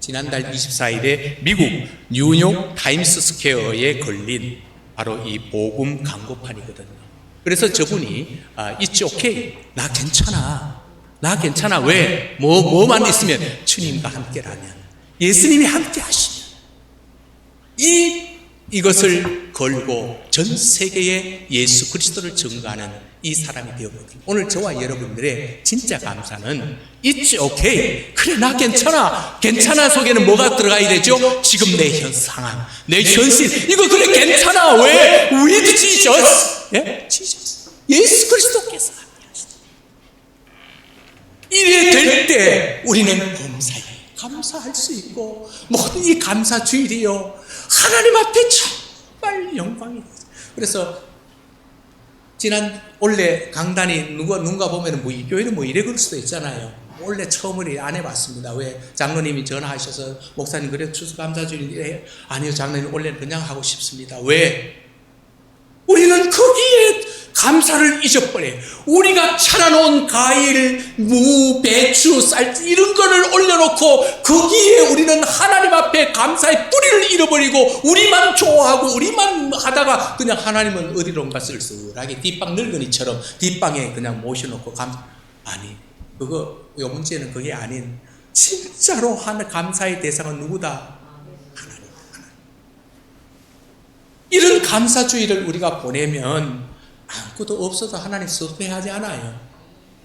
미국 뉴욕 타임스 스퀘어에 걸린 바로 이 복음 광고판이거든요. 그래서 저분이 It's okay. 나 괜찮아. 나 괜찮아. 왜? 뭐만 있으면 주님과 함께라면, 예수님이 함께 하시면, 이것을 걸고 전 세계에 예수 그리스도를 증거하는 이 사람이 되었거든요. 오늘 저와 여러분들의 진짜 감사는 It's okay. 그래, 나 괜찮아. 괜찮아 속에는 뭐가 들어가야 되죠? 지금 내 현 상황, 내 현실. 이거 그래 괜찮아. 왜? With Jesus. 예? Jesus. 예수 그리스도께서 함께 하시다. 이래 될 때 우리는 범사에 감사할 수 있고, 모든 이 감사 주일이요, 하나님 앞에 정말 영광이. 그래서 원래 강단이 누가 보면은 이 교회는 이래 그럴 수도 있잖아요. 원래 처음을 안 해봤습니다. 왜? 장로님이 전화하셔서 목사님 그래 추수감사주일 아니요 장로님 원래 그냥 하고 싶습니다. 왜? 우리는 거기에 감사를 잊어버려요. 우리가 차려놓은 과일, 무, 배추, 쌀 이런 거를 올려놓고 거기에 우리는 하나님 앞에 감사의 뿌리를 잃어버리고 우리만 좋아하고 우리만 하다가 그냥 하나님은 어디론가 쓸쓸하게 뒷방 늙은이처럼 뒷방에 그냥 모셔놓고 아니, 요 문제는 그게 아닌, 진짜로 감사의 대상은 누구다? 하나님. 이런 감사주의를 우리가 보내면 아무것도 없어도 하나님 섭외하지 않아요.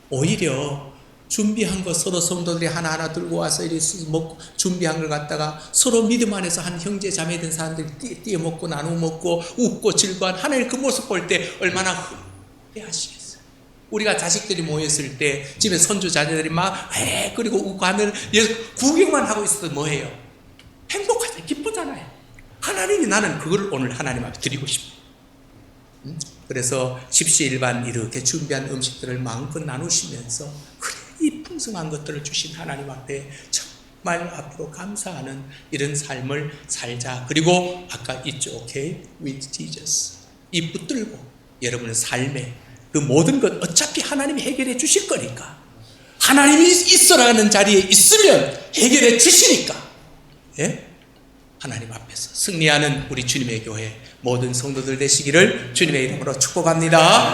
오히려 준비한 거 서로 성도들이 하나하나 들고 와서 이렇게 먹고 준비한 걸 갖다가 서로 믿음 안에서 한 형제 자매된 사람들이 띄어 먹고 나누어 먹고 웃고 즐거워한 하나님 그 모습 볼 때 얼마나 후회하시겠어요. 우리가 자식들이 모였을 때 집에 손주 자녀들이 막 그리고 웃고 하늘 구경만 하고 있어도 뭐해요? 행복하죠. 기쁘잖아요. 하나님이 나는 그걸 오늘 하나님 앞에 드리고 싶어요. 그래서 십시일반 이렇게 준비한 음식들을 마음껏 나누시면서 그래 이 풍성한 것들을 주신 하나님 앞에 정말 앞으로 감사하는 이런 삶을 살자. 그리고 아까 It's okay with Jesus, 이 붙들고 여러분의 삶에 그 모든 것 어차피 하나님이 해결해 주실 거니까, 하나님이 있어라는 자리에 있으면 해결해 주시니까, 예? 하나님 앞에서 승리하는 우리 주님의 교회 모든 성도들 되시기를 주님의 이름으로 축복합니다.